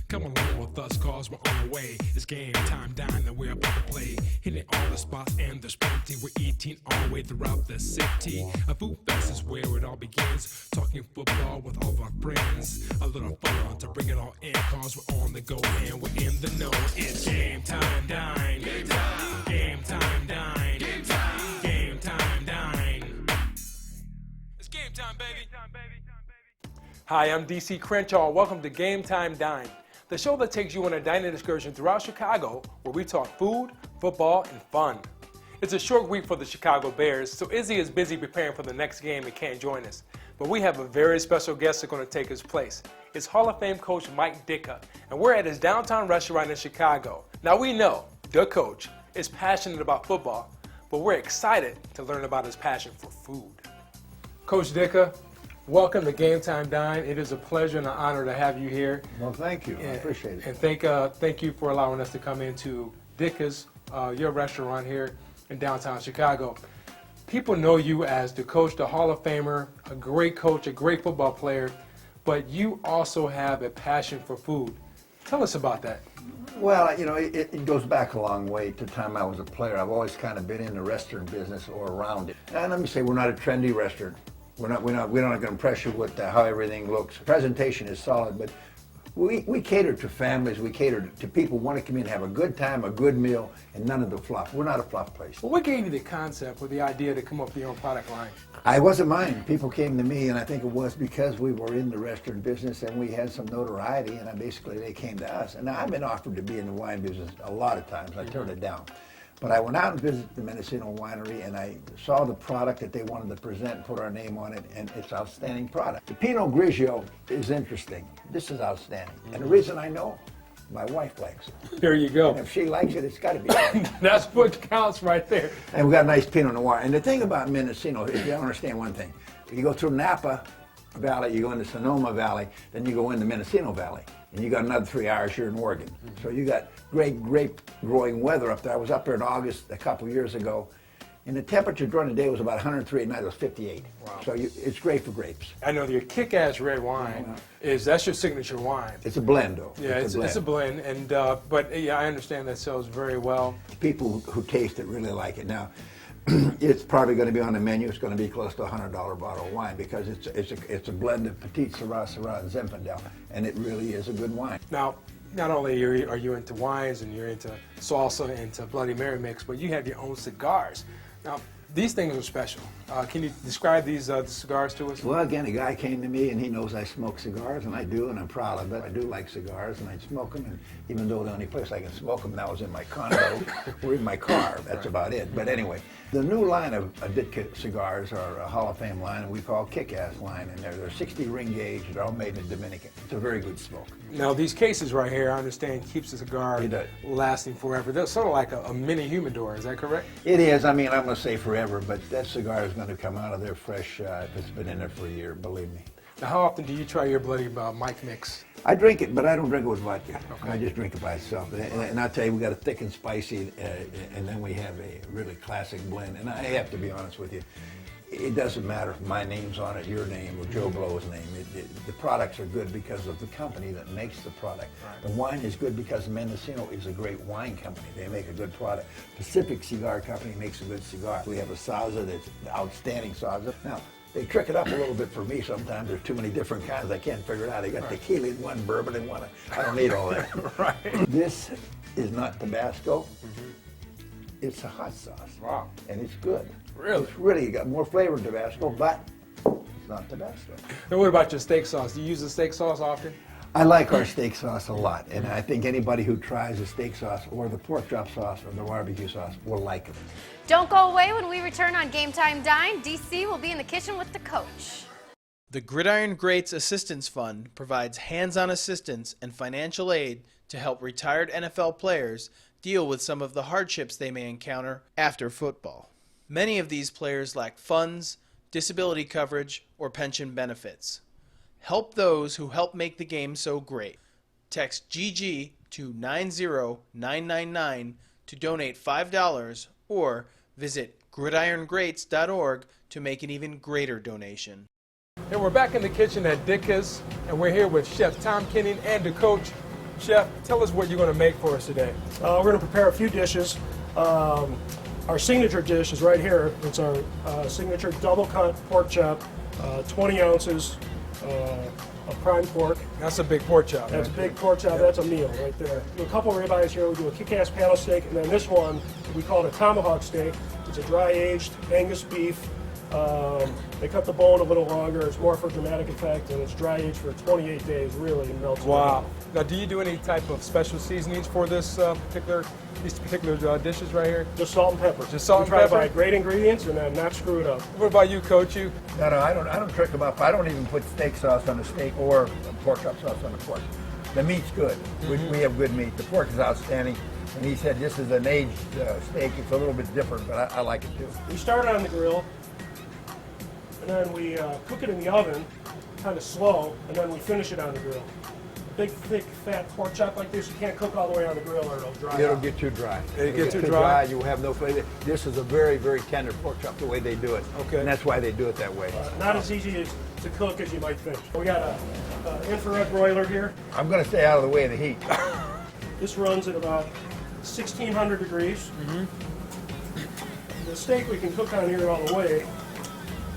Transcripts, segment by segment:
Come along with us, cause we're on the way. It's game time, dine, and we're about to play. Hitting all the spots and there's plenty. We're eating all the way throughout the city. A food fest is where it all begins. Talking football with all of our friends. A little fun to bring it all in, cause we're on the go and we're in the know. It's game time, dine. Game time. Game time, dine. Game time. Game time, dine. It's game time, baby. Hi, I'm DC Crenshaw. Welcome to Game Time Dine, the show that takes you on a dining excursion throughout Chicago where we talk food, football, and fun. It's a short week for the Chicago Bears, so Izzy is busy preparing for the next game and can't join us. But we have a very special guest that's going to take his place. It's Hall of Fame coach Mike Ditka, and we're at his downtown restaurant in Chicago. Now we know the coach is passionate about football, but we're excited to learn about his passion for food. Coach Ditka, welcome to Game Time Dine. It is a pleasure and an honor to have you here. Well, thank you. I appreciate it. And thank you for allowing us to come into Ditka's, your restaurant here in downtown Chicago. People know you as the coach, the Hall of Famer, a great coach, a great football player, but you also have a passion for food. Tell us about that. Well, you know, it goes back a long way to the time I was a player. I've always kind of been in the restaurant business or around it. And let me say, we're not a trendy restaurant. We're not going to impress you with how everything looks. Presentation is solid, but we cater to families. We cater to people who want to come in and have a good time, a good meal, and none of the fluff. We're not a fluff place. Well, what gave you the concept or the idea to come up with your own product line? I wasn't mine. People came to me, and I think it was because we were in the restaurant business and we had some notoriety, and basically they came to us. And now I've been offered to be in the wine business a lot of times. I turned it down. But I went out and visited the Mendocino Winery, and I saw the product that they wanted to present and put our name on it, and it's an outstanding product. The Pinot Grigio is interesting. This is outstanding. And the reason I know, my wife likes it. There you go. And if she likes it, it's got to be right. That's what counts right there. And we got a nice Pinot Noir. And the thing about Mendocino, if you don't understand one thing, you go through Napa Valley, you go into Sonoma Valley, then you go into Mendocino Valley. And you got another 3 hours here in Oregon. So you got great grape growing weather up there. I was up there in August a couple years ago, and the temperature during the day was about 103, at night it was 58. Wow. So it's great for grapes. I know your kick-ass red wine that's your signature wine. It's a blend, though. Yeah, it's a blend, and but yeah, I understand that sells very well. People who taste it really like it. Now, it's probably going to be on the menu. It's going to be close to a $100 bottle of wine because it's a blend of Petit Syrah, Syrah, and Zinfandel, and it really is a good wine. Now, not only are you into wines and you're into salsa, into Bloody Mary mix, but you have your own cigars. Now, these things are special. Can you describe these cigars to us? Well, again, a guy came to me and he knows I smoke cigars, and I do, and I'm proud of it. I do like cigars, and I smoke them, and even though the only place I can smoke them now is in my condo or in my car, that's about it. But anyway, the new line of Ditka cigars are a Hall of Fame line, and we call Kick-Ass line, and they're 60 ring gauge. They're all made in Dominican. It's a very good smoke. Now, these cases right here, I understand, keeps the cigar lasting forever. They're sort of like a mini humidor, is that correct? It is. I mean, I'm going to say forever, but that cigar is going to come out of there fresh if it's been in there for a year, believe me. Now, how often do you try your Bloody Mike mix? I drink it, but I don't drink it with vodka. Okay. I just drink it by itself. And I'll tell you, we got a thick and spicy, and then we have a really classic blend. And I have to be honest with you, it doesn't matter if my name's on it, your name, or Joe Blow's name. The products are good because of the company that makes the product. Right. The wine is good because Mendocino is a great wine company. They make a good product. Pacific Cigar Company makes a good cigar. We have a Saza that's an outstanding Saza. Now, they trick it up a little bit for me sometimes. There's too many different kinds. I can't figure it out. They got tequila in one, bourbon in one. I don't need all that. Right. This is not Tabasco. It's a hot sauce. Wow. And it's good. Really? It's really got more flavor than Tabasco, but it's not Tabasco. Now, what about your steak sauce? Do you use the steak sauce often? I like our steak sauce a lot, and I think anybody who tries the steak sauce or the pork chop sauce or the barbecue sauce will like it. Don't go away. When we return on Game Time Dine, DC will be in the kitchen with the coach. The Gridiron Greats Assistance Fund provides hands-on assistance and financial aid to help retired NFL players deal with some of the hardships they may encounter after football. Many of these players lack funds, disability coverage, or pension benefits. Help those who help make the game so great. Text GG to 90999 to donate $5 or visit gridirongreats.org to make an even greater donation. And we're back in the kitchen at Ditka's, and we're here with Chef Tom Kenning and the coach Chef, tell us what you're going to make for us today. We're going to prepare a few dishes. Our signature dish is right here. It's our signature double cut pork chop, 20 ounces of prime pork. That's a big pork chop. That's right a big there. pork chop. That's a meal right there. Do a couple of ribeyes here. We do a kick-ass paddle steak, and then this one we call it a tomahawk steak. It's a dry-aged Angus beef. They cut the bone a little longer. It's more for dramatic effect, and it's dry-aged for 28 days. Really melts. Wow. Now, do you do any type of special seasonings for this these particular dishes right here? Just salt and pepper. Just salt and We try to pepper? buy great ingredients and then not screw it up. What about you, Coach? You? No, I don't trick them up. I don't even put steak sauce on the steak or pork chop sauce on the pork. The meat's good. We have good meat. The pork is outstanding. And he said this is an aged steak. It's a little bit different, but I like it too. We start it on the grill, and then we cook it in the oven, kind of slow, and then we finish it on the grill. A big, thick, fat pork chop like this, you can't cook all the way on the grill or it'll dry It'll out. get too dry. It'll get too dry? You have no flavor. This is a very, very tender pork chop the way they do it. Okay. And that's why they do it that way. Not as easy to cook as you might think. We got a infrared broiler here. I'm going to stay out of the way of the heat. This runs at about 1,600 degrees. The steak we can cook on here all the way.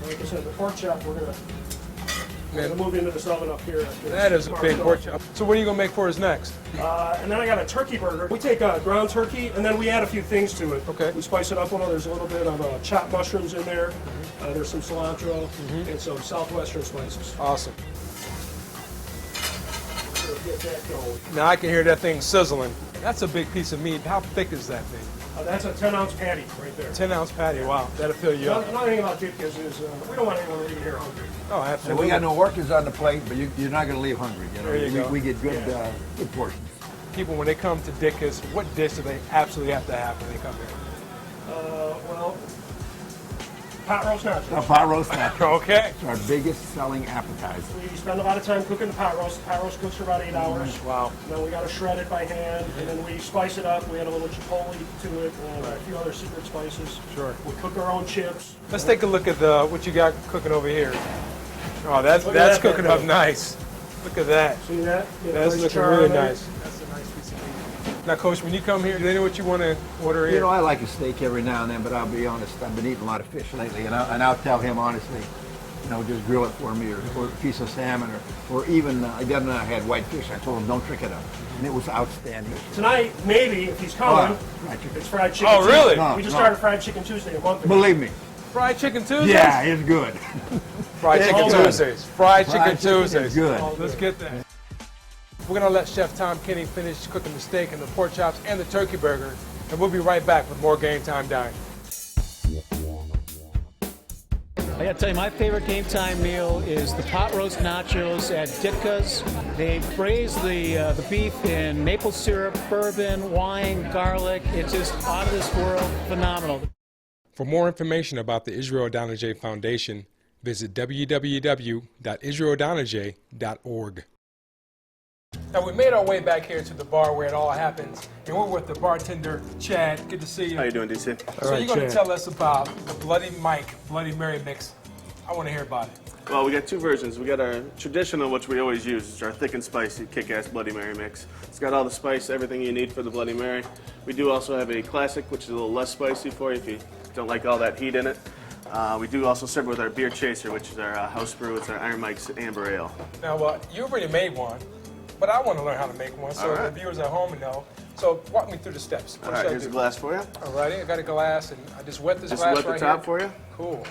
Like I said, the pork chop we're gonna move into this oven up here. That is a big pork chop. So what are you going to make for us next? And then I got a turkey burger. We take ground turkey and then we add a few things to it. Okay. We spice it up a little. There's a little bit of chopped mushrooms in there. There's some cilantro and some southwestern spices. Awesome. So get that going. Now I can hear that thing sizzling. That's a big piece of meat. How thick is that thing? That's a 10-ounce patty right there. 10-ounce patty. Wow, that'll fill you up. Another thing about Ditka's is we don't want anyone leaving here hungry. Oh, And absolutely. we got no workers on the plate, but you're not going to leave hungry. You know? There you go. We get good, good portions. People, when they come to Ditka's, what dish do they absolutely have to have when they come here? Well, pot roast nachos. A pot roast nachos. Okay. It's our biggest selling appetizer. We spend a lot of time cooking the pot roast. The pot roast cooks for about 8 hours. Wow. And then we got to shred it by hand, and then we spice it up. We add a little chipotle to it, and a few other secret spices. Sure. We cook our own chips. Let's take a look at what you got cooking over here. Oh, that's Look at that cooking bad up boy. nice. Look at that. See that? Get a That's nice looking char really on there. nice. That's a nice piece of meat. Now, Coach, when you come here, do they know what you want to order You here? know, I like a steak every now and then, but I'll be honest, I've been eating a lot of fish lately, and I'll tell him honestly, you know, just grill it for me, or a piece of salmon, or even, the other night I had white fish. I told him, don't trick it up. And it was outstanding. Tonight, maybe, if he's coming, Fried chicken. it's fried chicken. Oh, really? Tuesday. We just started Fried Chicken Tuesday a month ago. Believe me. Fried Chicken Tuesdays? Yeah, it's good. Fried It's Chicken good. Tuesdays. Fried Chicken Fried chicken is Tuesdays. good. Let's get that. We're going to let Chef Tom Kenny finish cooking the steak and the pork chops and the turkey burger, and we'll be right back with more Game Time Dine. I gotta tell you, my favorite game time meal is the pot roast nachos at Ditka's. They braise the beef in maple syrup, bourbon, wine, garlic. It's just out of this world, phenomenal. For more information about the Israel Donajay Foundation, visit www.israeldonajay.org. Now, we made our way back here to the bar where it all happens, and we're with the bartender, Chad. Good to see you. How you doing, DC? So you're going to Chad. tell us about the Bloody Mike, Bloody Mary mix. I want to hear about it. Well, we got two versions. We got our traditional, which we always use. It's our thick and spicy kick-ass Bloody Mary mix. It's got all the spice, everything you need for the Bloody Mary. We do also have a classic, which is a little less spicy for you if you don't like all that heat in it. We do also serve it with our beer chaser, which is our house brew. It's our Iron Mike's Amber Ale. Now, you already made one, but I want to learn how to make one, so All right. the viewers at home know. So walk me through the steps. All right, here's a glass for you. Alrighty, I got a glass, and I just wet this Just glass wet the right top here. for you. Cool.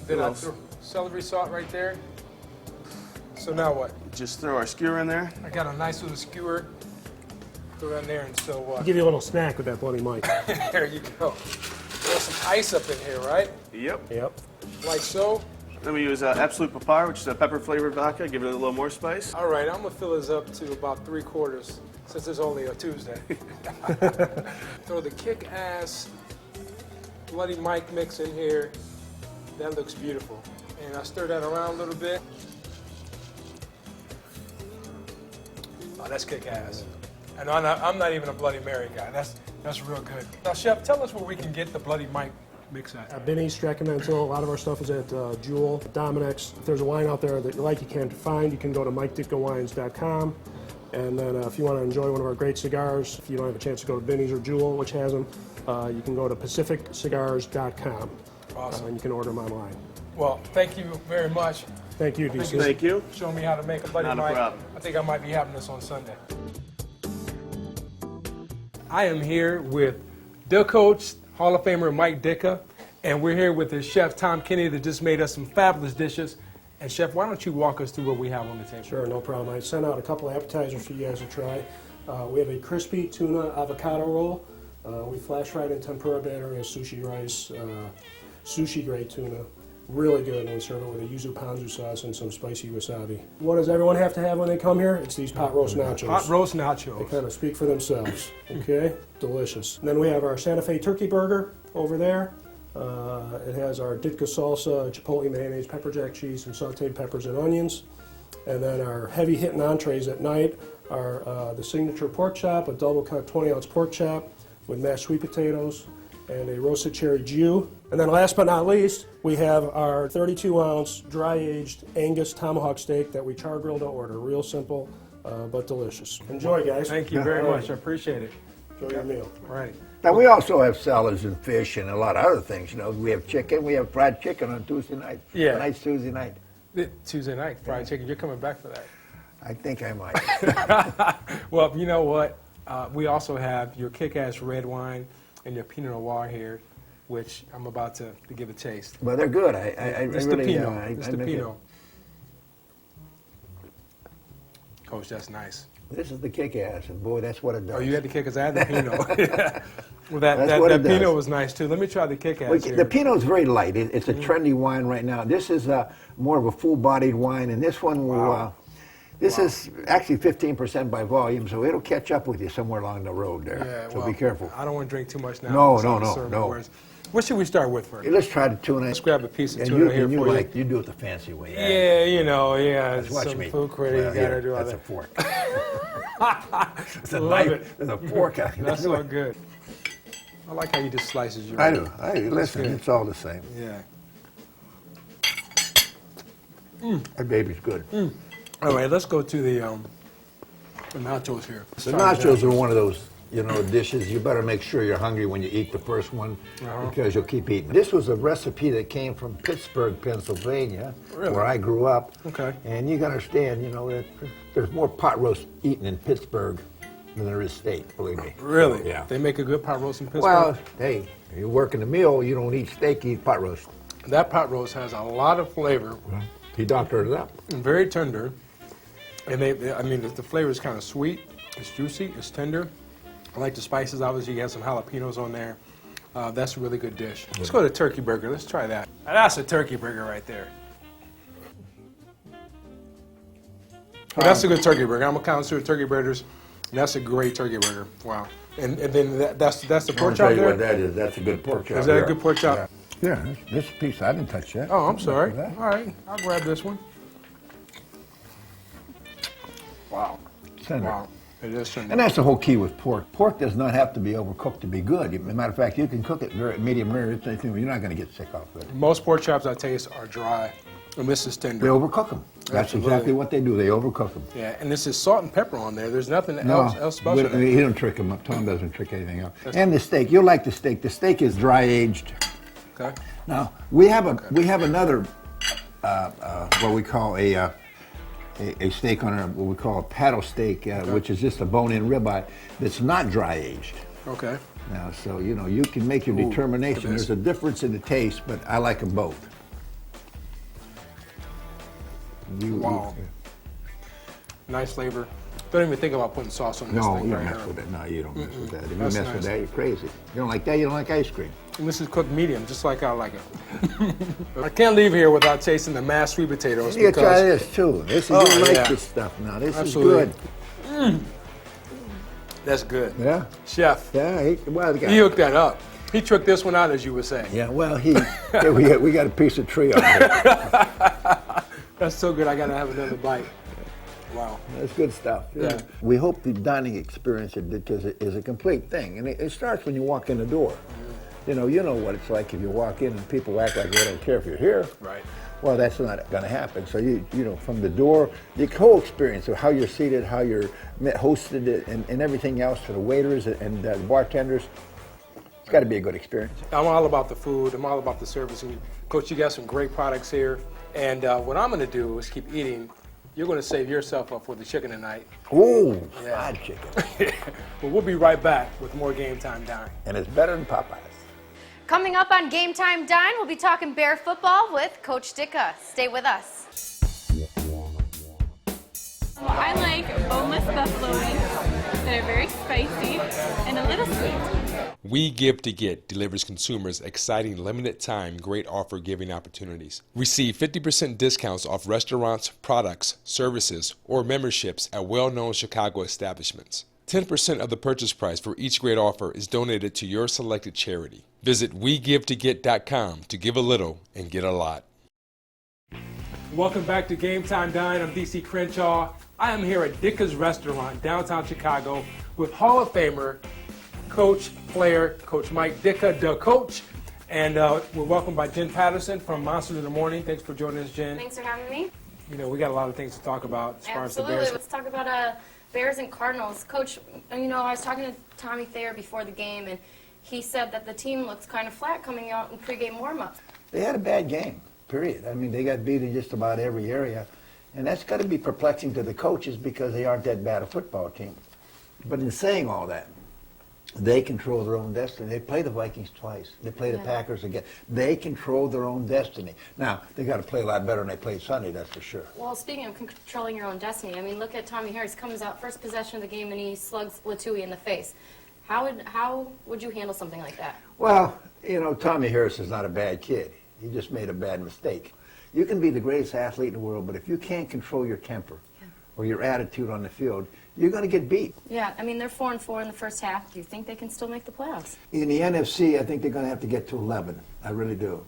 Then Who I else? threw celery salt right there. So now what? Just throw our skewer in there. I got a nice little skewer. Throw it in there, and so I'll give you a little snack with that Bloody Mike. there you go. There's some ice up in here, right? Yep. Yep. Like so. Then we use Absolute Papar, which is a pepper-flavored vodka. Give it a little more spice. All right, I'm gonna fill this up to about 3/4, since it's only a Tuesday. Throw the kick-ass Bloody Mike mix in here. That looks beautiful. And I stir that around a little bit. Oh, that's kick-ass. And I'm not even a Bloody Mary guy. That's real good. Now, Chef, tell us where we can get the Bloody Mike mix at. Benny's, Streckenmental. A lot of our stuff is at Jewel, Dominic's. If there's a wine out there that you like, you can't find, you can go to MikeDitkaWines.com. And then if you want to enjoy one of our great cigars, if you don't have a chance to go to Binny's or Jewel, which has them, you can go to pacificcigars.com. Awesome. And you can order them online. Well, thank you very much. Thank you, DC. Thank you. Showing me how to make a Bloody Not a Mike. problem. I think I might be having this on Sunday. I am here with the coach, Hall of Famer Mike Ditka, and we're here with his chef, Tom Kennedy, that just made us some fabulous dishes. And Chef, why don't you walk us through what we have on the table? Sure, no problem. I sent out a couple appetizers for you guys to try. We have a crispy tuna avocado roll. We flash fried in tempura batter as sushi rice, sushi grade tuna. Really good, and we serve it with a yuzu ponzu sauce and some spicy wasabi. What does everyone have to have when they come here? It's these pot roast nachos. Hot roast They nachos. kind of speak for themselves, okay? Delicious. And then we have our Santa Fe turkey burger over there. It has our Ditka salsa, chipotle mayonnaise, pepper jack cheese, and sauteed peppers and onions. And then our heavy hitting entrees at night are the signature pork chop, a double cut 20-ounce pork chop with mashed sweet potatoes and a roasted cherry jus. And then last but not least, we have our 32-ounce dry-aged Angus tomahawk steak that we char grilled to order. Real simple, but delicious. Enjoy, guys. Thank you very much. I appreciate it. Enjoy your meal. All right. Now, we also have salads and fish and a lot of other things. You know, we have chicken. We have fried chicken on Tuesday night. Yeah. Tonight's Tuesday night. Tuesday night, fried chicken. You're coming back for that. I think I might. Well, you know what? We also have your kick-ass red wine and your Pinot Noir here, which I'm about to give a taste. Well, they're good. I It's really, the Pinot. I It's the make it- Pinot. Coach, that's nice. This is the kick-ass, and boy, that's what it does. Oh, you had the kick-ass. I had the Pinot. Well, that That's what it Pinot does. was nice, too. Let me try the kick-ass Well, here. the Pinot's very light. It's a trendy wine right now. This is more of a full-bodied wine, and this one will. Wow. This is actually 15% by volume, so it'll catch up with you somewhere along the road there. Yeah, So well, be careful. I don't want to drink too much now. No, It's no, on the no, serving no. words. What should we start with first? Hey, let's try the tuna. Let's grab a piece of And tuna you, here and you for you. like you do it the fancy way. Yeah, you know, yeah. Let's watch some me. food critic, Well, you gotta here, do all that's that. a fork. It's a Love knife. it. There's a fork out here. That's so good. I like how you just slices your. I do. Listen, good. it's all the same. Yeah. That baby's good. All right, let's go to the nachos here. The nachos are one of those, dishes. You better make sure you're hungry when you eat the first one because you'll keep eating. This was a recipe that came from Pittsburgh, Pennsylvania, Really? where I grew up. Okay. And you got to understand, that there's more pot roast eaten in Pittsburgh than there is steak, believe me. Really? Yeah. They make a good pot roast in Pittsburgh. Well, hey, you work in the mill, you don't eat steak, you eat pot roast. That pot roast has a lot of flavor He doctored it up. and very tender. And the flavor is kind of sweet. It's juicy. It's tender. I like the spices. Obviously, you have some jalapenos on there. That's a really good dish. Let's go to turkey burger. Let's try that. Now, that's a turkey burger right there. Well, that's a good turkey burger. I'm a connoisseur of turkey burgers. And that's a great turkey burger. Wow. And then that's the pork chop there? that is. That's a good pork chop. Is that a good pork chop? Yeah, this piece, I didn't touch that. Oh, I'm sorry. That. All right. I'll grab this one. Wow. Tender. Wow. It is tender. And that's the whole key with pork. Pork does not have to be overcooked to be good. As a matter of fact, you can cook it very medium rare. You're not going to get sick off of it. Most pork chops I taste are dry, and this is tender. They overcook them. That's Absolutely. exactly what they do. They overcook them. Yeah, and this is salt and pepper on there. There's nothing else special. He don't trick them up. Tom doesn't trick anything up. And the steak, you'll like the steak. The steak is dry aged. Okay. Now we have another what we call a steak on what we call a paddle steak, which is just a bone-in ribeye that's not dry aged. Okay. Now, so you can make your determination. look at this. There's a difference in the taste, but I like them both. Wow. Nice flavor. Don't even think about putting sauce on this No, thing you right don't mess now. with it. No, you don't mess with that. If you That's mess nice. with that, you're crazy. You don't like that, you don't like ice cream. And this is cooked medium, just like I like it. I can't leave here without tasting the mashed sweet potatoes You gotta try because this too. This is, Oh, you like yeah. this stuff now. This Absolutely. is good. that's good. Yeah. Chef, Yeah. he hooked that up. He tricked this one out, as you were saying. Yeah. Well, yeah, we got a piece of tree on here. That's so good. I gotta have another bite. Wow. That's good stuff. Yeah. We hope the dining experience at Ditka is a complete thing, and it starts when you walk in the door. You know what it's like if you walk in and people act like they don't care if you're here. Right. Well, that's not going to happen. So you know, from the door, the whole experience of how you're seated, how you're hosted, and everything else to the waiters and the bartenders, it's got to be a good experience. I'm all about the food. I'm all about the service. And Coach, you got some great products here. And what I'm going to do is keep eating. You're going to save yourself up for the chicken tonight. Ooh, Yeah. fried chicken. But we'll be right back with more Game Time Dine. And it's better than Popeyes. Coming up on Game Time Dine, we'll be talking Bear football with Coach Ditka. Stay with us. I like boneless buffalo wings that are very spicy and a little sweet. We Give to Get delivers consumers exciting limited-time great offer-giving opportunities. Receive 50% discounts off restaurants, products, services, or memberships at well-known Chicago establishments. 10% of the purchase price for each great offer is donated to your selected charity. Visit WeGiveToGet.com to give a little and get a lot. Welcome back to Game Time Dine. I'm DC Crenshaw. I am here at Ditka's Restaurant, downtown Chicago, with Hall of Famer, Coach, player, Coach Mike Ditka, the coach. And we're welcomed by Jen Patterson from Monsters in the Morning. Thanks for joining us, Jen. Thanks for having me. You know, we got a lot of things to talk about as far as the Absolutely. Bears. Let's talk about Bears and Cardinals. Coach, you know, I was talking to Tommy Thayer before the game, and he said that the team looks kind of flat coming out in pregame warm-up. They had a bad game, period. I mean, they got beat in just about every area. And that's got to be perplexing to the coaches because they aren't that bad a football team. But in saying all that, they control their own destiny. They play the Vikings twice. They play the Packers again. They control their own destiny. Now, they got to play a lot better than they played Sunday, that's for sure. Well, speaking of controlling your own destiny, I mean, look at Tommy Harris. Comes out first possession of the game, and he slugs Latui in the face. How would you handle something like that? Well, you know, Tommy Harris is not a bad kid. He just made a bad mistake. You can be the greatest athlete in the world, but if you can't control your temper or your attitude on the field, you're going to get beat. Yeah, I mean, they're 4-4 in the first half. Do you think they can still make the playoffs? In the NFC, I think they're going to have to get to 11. I really do.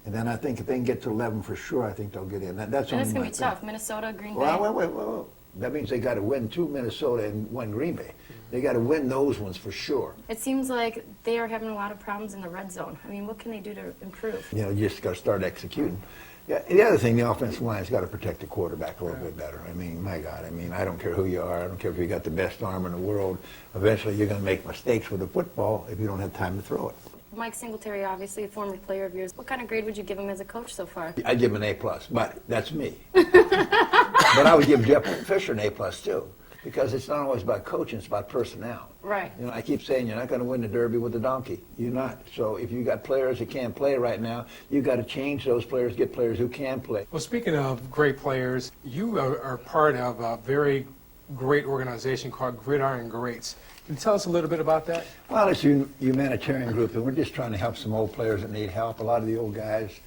And then I think if they can get to 11 for sure, I think they'll get in. That's And only it's going my to be thing. tough. Minnesota, Green Bay. Well, wait. That means they got to win 2 Minnesota and 1 Green Bay. They got to win those ones for sure. It seems like they are having a lot of problems in the red zone. I mean, what can they do to improve? You know, you just got to start executing. Yeah, and the other thing, the offensive line's got to protect the quarterback a little bit better. I mean, my God, I don't care who you are. I don't care if you got the best arm in the world. Eventually, you're going to make mistakes with the football if you don't have time to throw it. Mike Singletary, obviously a former player of yours. What kind of grade would you give him as a coach so far? I'd give him an A+, but that's me. But I would give Jeff Fisher an A+ too, because it's not always about coaching, it's about personnel. Right. You know, I keep saying you're not going to win the Derby with a donkey. You're not. So if you got players who can't play right now, you've got to change those players, get players who can play. Well, speaking of great players, you are part of a very great organization called Gridiron Greats. Can you tell us a little bit about that? Well, it's a humanitarian group, and we're just trying to help some old players that need help. A lot of the old guys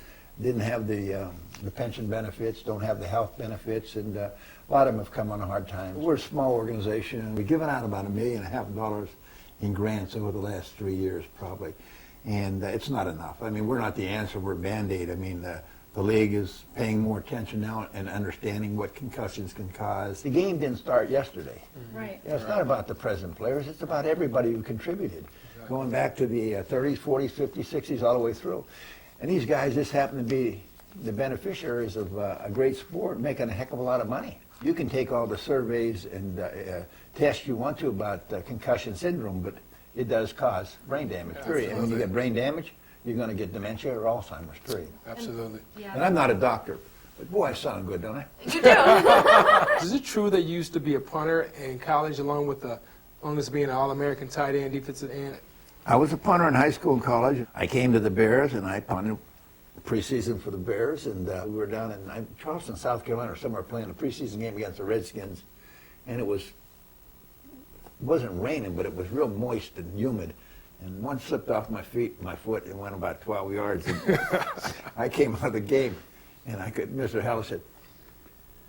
didn't have the pension benefits, don't have the health benefits, and a lot of them have come on a hard time. We're a small organization, and we've given out about $1.5 million in grants over the last 3 years, probably. And it's not enough. I mean, we're not the answer. We're Band-Aid. I mean, the league is paying more attention now and understanding what concussions can cause. The game didn't start yesterday. Right. You know, it's not about the present players. It's about everybody who contributed, going back to the 30s, 40s, 50s, 60s, all the way through. And these guys just happen to be the beneficiaries of a great sport, making a heck of a lot of money. You can take all the surveys and tests you want to about concussion syndrome, but it does cause brain damage, period. And when you get brain damage, you're going to get dementia or Alzheimer's, period. Absolutely. And I'm not a doctor, but boy, I sound good, don't I? You do. Is it true that you used to be a punter in college along with being an All-American tight end, defensive end? I was a punter in high school and college. I came to the Bears, and I punted preseason for the Bears, and we were down in Charleston, South Carolina, or somewhere playing a preseason game against the Redskins, and it wasn't raining, but it was real moist and humid. And one slipped off my foot, and went about 12 yards. And I came out of the game, and Mr. Heller said,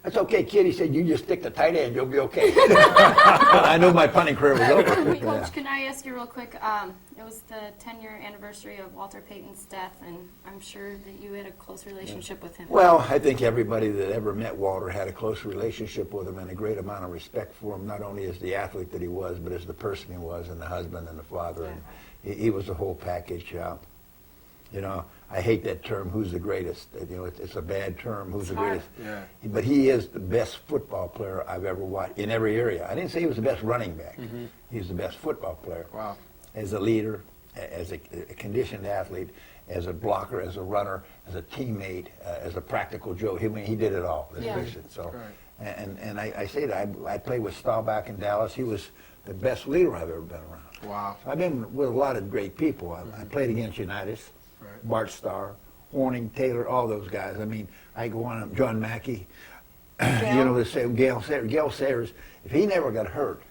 That's okay, kid. He said, you just stick to tight end, you'll be okay. I knew my punting career was over. Wait, Coach, can I ask you real quick? It was the 10-year anniversary of Walter Payton's death, and I'm sure that you had a close relationship with him. Well, I think everybody that ever met Walter had a close relationship with him and a great amount of respect for him, not only as the athlete that he was, but as the person he was, and the husband and the father. Yeah. And he was the whole package. You know, I hate that term, who's the greatest. You know, it's a bad term, who's the greatest. Yeah. But he is the best football player I've ever watched in every area. I didn't say he was the best running back. He's the best football player. Wow. As a leader, as a conditioned athlete, as a blocker, as a runner, as a teammate, as a practical joke. He did it all. Let's face it. So, and I say that I played with Staubach in Dallas. He was the best leader I've ever been around. Wow. So I've been with a lot of great people. I played against Unitas, Bart Starr, Horning, Taylor, all those guys. I mean, I go on, John Mackey, you know, they say Gale Sayers, if he never got hurt,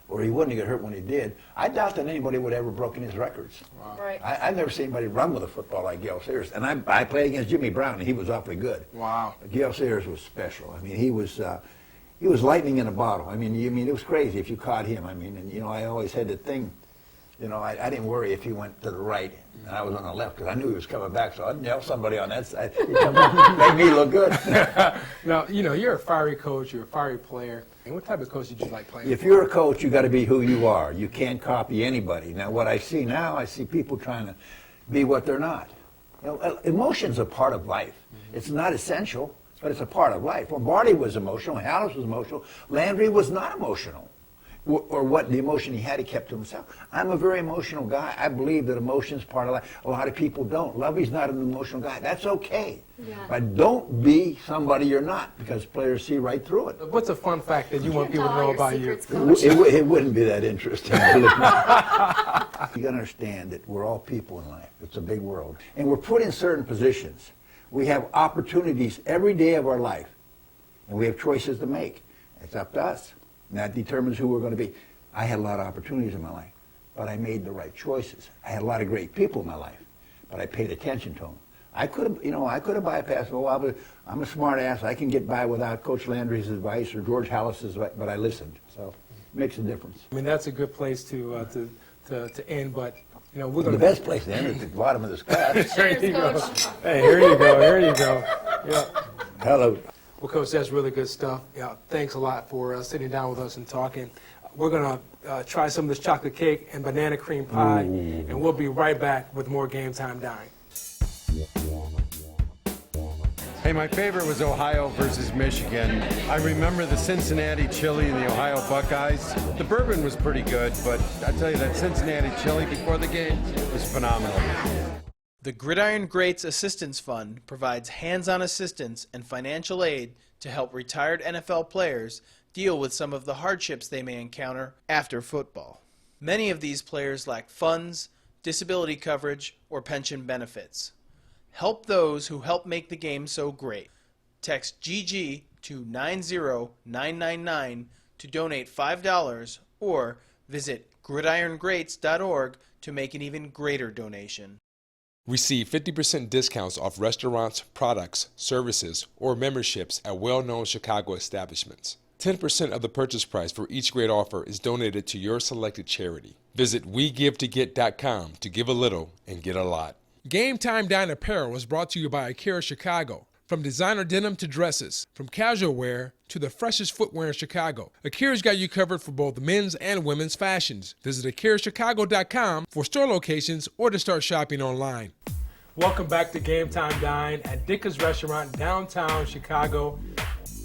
or he wouldn't get hurt when he did, I doubt that anybody would have ever broken his records. Wow. Right. I've never seen anybody run with a football like Gale Sayers. And I played against Jimmy Brown, and he was awfully good. Wow. But Gale Sayers was special. I mean, he was lightning in a bottle. I mean, it was crazy if you caught him. I mean, and, you know, I always had the thing, you know, I didn't worry if he went to the right and I was on the left, because I knew he was coming back, so I'd nail somebody on that side. He'd come back, make me look good. Now, you know, you're a fiery coach, you're a fiery player. And what type of coach did you like playing? If you're a coach, you got to be who you are. You can't copy anybody. Now, what I see now, I see people trying to be what they're not. You know, emotion's a part of life. It's not essential, but it's a part of life. Well, Marty was emotional, Hallis was emotional, Landry was not emotional. Or what the emotion he had, he kept to himself. I'm a very emotional guy. I believe that emotion's part of life. A lot of people don't. Lovey's not an emotional guy. That's okay. Yeah. But don't be somebody you're not, because players see right through it. What's a fun fact that you want people to Tell all know your about you? secrets, Coach. It wouldn't be that interesting. You got to understand that we're all people in life. It's a big world. And we're put in certain positions. We have opportunities every day of our life. And we have choices to make. It's up to us. And that determines who we're going to be. I had a lot of opportunities in my life, but I made the right choices. I had a lot of great people in my life, but I paid attention to them. I could have bypassed, I'm a smart ass. I can get by without Coach Landry's advice or George Hallis's advice, but I listened. So it makes a difference. I mean, that's a good place to end, but, you know, we're going The best place to end is at the bottom of this class. There you Cheers, go. Coach. Hey, here you go, here you go. Yeah. Hello. Well, Coach, that's really good stuff. Yeah, thanks a lot for sitting down with us and talking. We're going to try some of this chocolate cake and banana cream pie, and we'll be right back with more Game Time Dine. Hey, my favorite was Ohio versus Michigan. I remember the Cincinnati chili and the Ohio Buckeyes. The bourbon was pretty good, but I tell you, that Cincinnati chili before the game was phenomenal. The Gridiron Greats Assistance Fund provides hands-on assistance and financial aid to help retired NFL players deal with some of the hardships they may encounter after football. Many of these players lack funds, disability coverage, or pension benefits. Help those who help make the game so great. Text GG to 90999 to donate $5 or visit gridirongreats.org to make an even greater donation. Receive 50% discounts off restaurants, products, services, or memberships at well-known Chicago establishments. 10% of the purchase price for each great offer is donated to your selected charity. Visit WeGiveToGet.com to give a little and get a lot. Game Time Dine Apparel was brought to you by Akira Chicago. From designer denim to dresses, from casual wear to the freshest footwear in Chicago, Akira's got you covered for both men's and women's fashions. Visit AkiraChicago.com for store locations or to start shopping online. Welcome back to Game Time Dine at Ditka's Restaurant, downtown Chicago.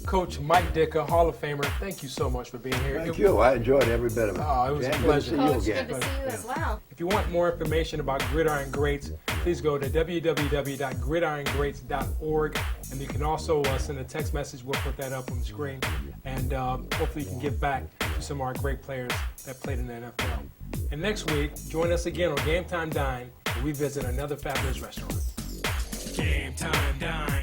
Coach Mike Ditka, Hall of Famer, thank you so much for being here. Thank you. I enjoyed every bit of it. Oh, it was a Jan, pleasure. Good to Coach, see you good again. to see you as well. If you want more information about Gridiron Greats, please go to www.gridirongreats.org, and you can also send a text message. We'll put that up on the screen, and hopefully you can give back to some of our great players that played in the NFL. And next week, join us again on Game Time Dine, where we visit another fabulous restaurant. Game Time Dine.